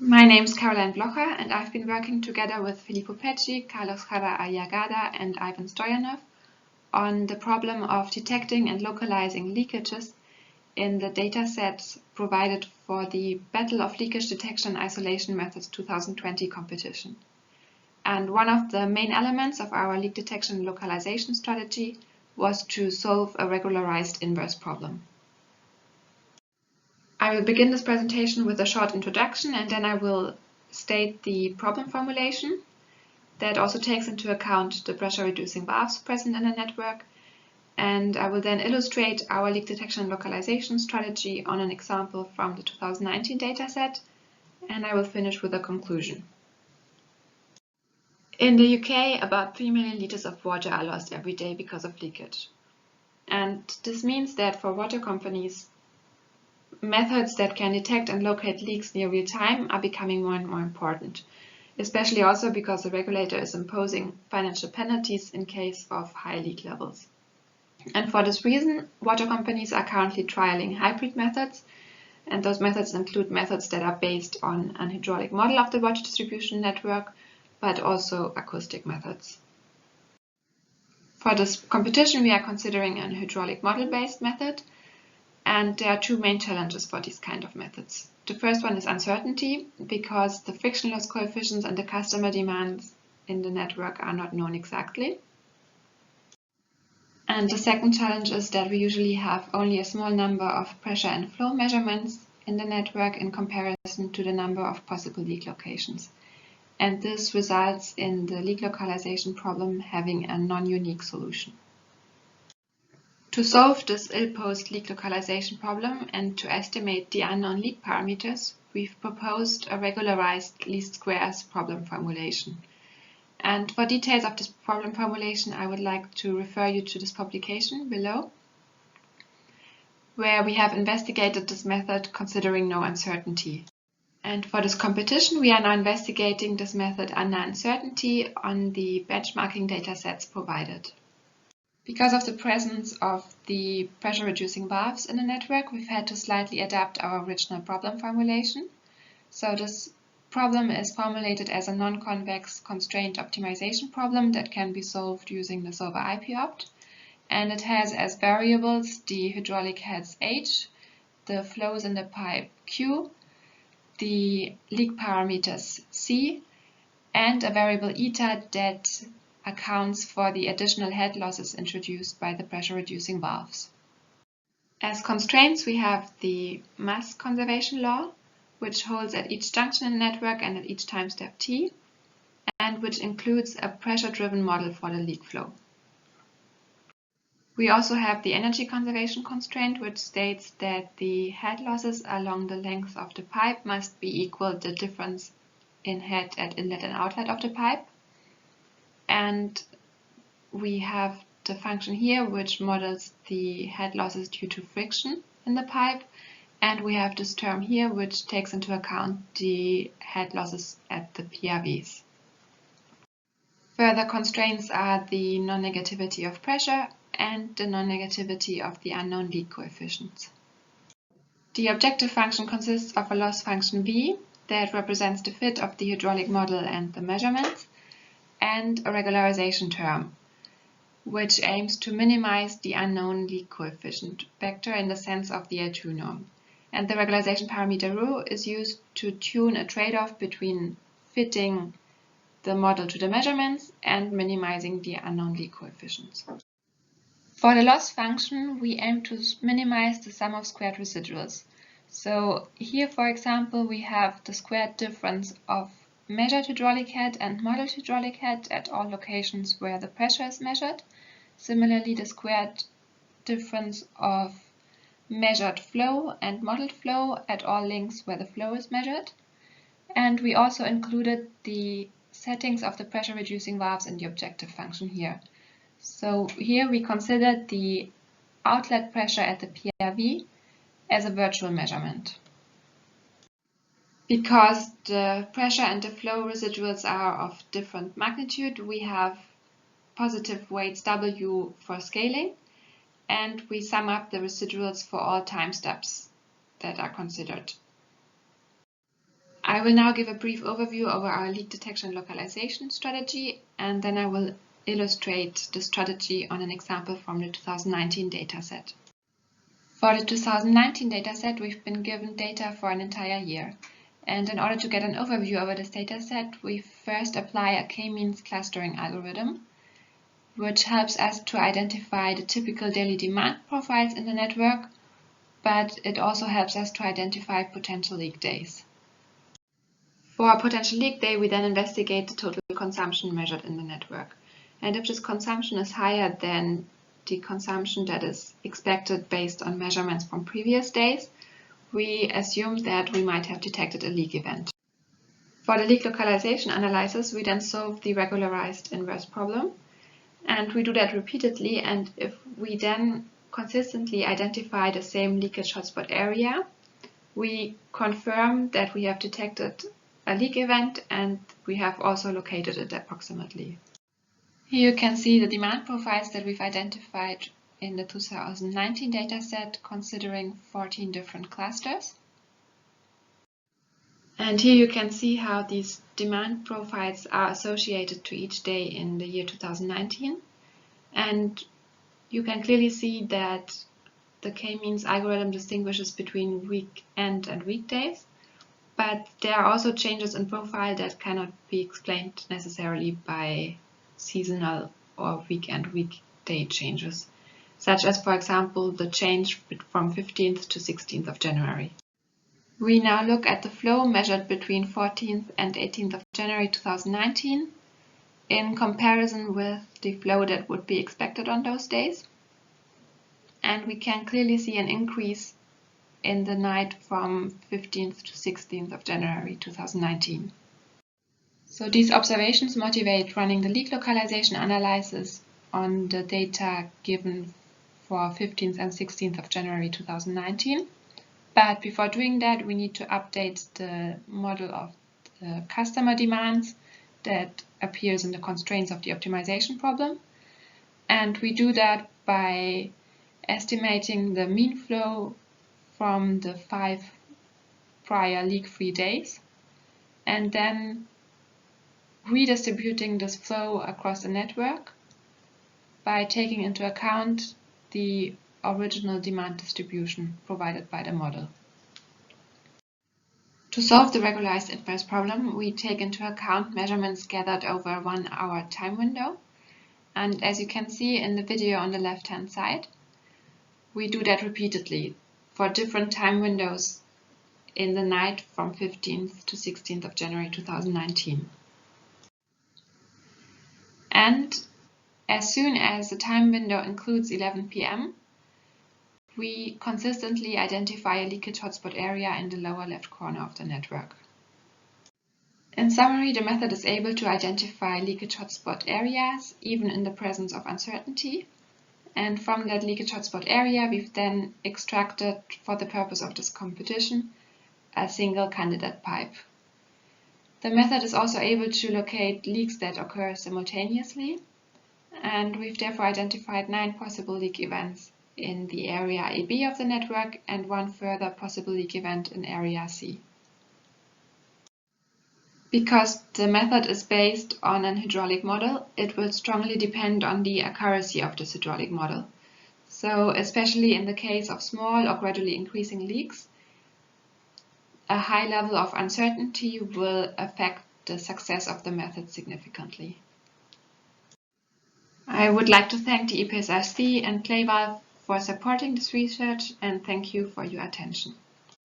My name is Caroline Blocher, and I've been working together with Filippo Pecci, Carlos Jara Ayagada, and Ivan Stoyanov on the problem of detecting and localizing leakages in the datasets provided for the Battle of Leakage Detection and Isolation Methods 2020 competition. And one of the main elements of our leak detection and localization strategy was to solve a regularized inverse problem. I will begin this presentation with a short introduction, and then I will state the problem formulation that also takes into account the pressure-reducing valves present in the network. And I will then illustrate our leak detection and localization strategy on an example from the 2019 dataset, and I will finish with a conclusion. In the UK, about 3 million liters of water are lost every day because of leakage. And this means that for water companies, methods that can detect and locate leaks near real time are becoming more and more important, especially also because the regulator is imposing financial penalties in case of high leak levels. And for this reason, water companies are currently trialing hybrid methods, and those methods include methods that are based on an hydraulic model of the water distribution network, but also acoustic methods. For this competition, we are considering an hydraulic model-based method, and there are two main challenges for these kind of methods. The first one is uncertainty, because the friction loss coefficients and the customer demands in the network are not known exactly. And the second challenge is that we usually have only a small number of pressure and flow measurements in the network in comparison to the number of possible leak locations. And this results in the leak localization problem having a non-unique solution. To solve this ill-posed leak localization problem and to estimate the unknown leak parameters, we've proposed a regularized least squares problem formulation. And for details of this problem formulation, I would like to refer you to this publication below, where we have investigated this method considering no uncertainty. And for this competition, we are now investigating this method under uncertainty on the benchmarking datasets provided. Because of the presence of the pressure-reducing valves in the network, we've had to slightly adapt our original problem formulation. So this problem is formulated as a non-convex constraint optimization problem that can be solved using the solver IPOpt. And it has as variables the hydraulic heads H, the flows in the pipe Q, the leak parameters C, and a variable eta that accounts for the additional head losses introduced by the pressure-reducing valves. As constraints, we have the mass conservation law, which holds at each junction in the network and at each time step t, and which includes a pressure-driven model for the leak flow. We also have the energy conservation constraint, which states that the head losses along the length of the pipe must be equal to the difference in head at inlet and outlet of the pipe. And we have the function here which models the head losses due to friction in the pipe, and we have this term here which takes into account the head losses at the PRVs. Further constraints are the non-negativity of pressure and the non-negativity of the unknown leak coefficients. The objective function consists of a loss function V that represents the fit of the hydraulic model and the measurements, and a regularization term, which aims to minimize the unknown leak coefficient vector in the sense of the L2 norm. And the regularization parameter ρ is used to tune a trade-off between fitting the model to the measurements and minimizing the unknown leak coefficients. For the loss function, we aim to minimize the sum of squared residuals. So here, for example, we have the squared difference of measured hydraulic head and modeled hydraulic head at all locations where the pressure is measured. Similarly, the squared difference of measured flow and modeled flow at all links where the flow is measured. And we also included the settings of the pressure-reducing valves in the objective function here. So here we considered the outlet pressure at the PRV as a virtual measurement. Because the pressure and the flow residuals are of different magnitude, we have positive weights W for scaling, and we sum up the residuals for all time steps that are considered. I will now give a brief overview over our leak detection and localization strategy, and then I will illustrate the strategy on an example from the 2019 dataset. For the 2019 dataset, we've been given data for an entire year. And in order to get an overview over this dataset, we first apply a k-means clustering algorithm, which helps us to identify the typical daily demand profiles in the network, but it also helps us to identify potential leak days. For a potential leak day, we then investigate the total consumption measured in the network. And if this consumption is higher than the consumption that is expected based on measurements from previous days, we assume that we might have detected a leak event. For the leak localization analysis, we then solve the regularized inverse problem. And we do that repeatedly, and if we then consistently identify the same leakage hotspot area, we confirm that we have detected a leak event and we have also located it approximately. Here you can see the demand profiles that we've identified in the 2019 dataset, considering 14 different clusters. And here you can see how these demand profiles are associated to each day in the year 2019. And you can clearly see that the k-means algorithm distinguishes between weekend and weekdays, but there are also changes in profile that cannot be explained necessarily by seasonal or weekday changes, such as, for example, the change from 15th to 16th of January. We now look at the flow measured between 14th and 18th of January 2019 in comparison with the flow that would be expected on those days. And we can clearly see an increase in the night from 15th to 16th of January 2019. So these observations motivate running the leak localization analysis on the data given for 15th and 16th of January 2019. But before doing that, we need to update the model of the customer demands that appears in the constraints of the optimization problem. And we do that by estimating the mean flow from the 5 prior leak-free days, and then redistributing this flow across the network by taking into account the original demand distribution provided by the model. To solve the regularized inverse problem, we take into account measurements gathered over a 1-hour time window. And as you can see in the video on the left-hand side, we do that repeatedly for different time windows in the night from 15th to 16th of January 2019. And as soon as the time window includes 11 p.m., we consistently identify a leakage hotspot area in the lower left corner of the network. In summary, the method is able to identify leakage hotspot areas even in the presence of uncertainty. And from that leakage hotspot area, we've then extracted, for the purpose of this competition, a single candidate pipe. The method is also able to locate leaks that occur simultaneously, and we've therefore identified 9 possible leak events in the area AB of the network and 1 further possible leak event in area C. Because the method is based on an hydraulic model, it will strongly depend on the accuracy of this hydraulic model. So, especially in the case of small or gradually increasing leaks, a high level of uncertainty will affect the success of the method significantly. I would like to thank the IPSRC and ClayValve for supporting this research, and thank you for your attention.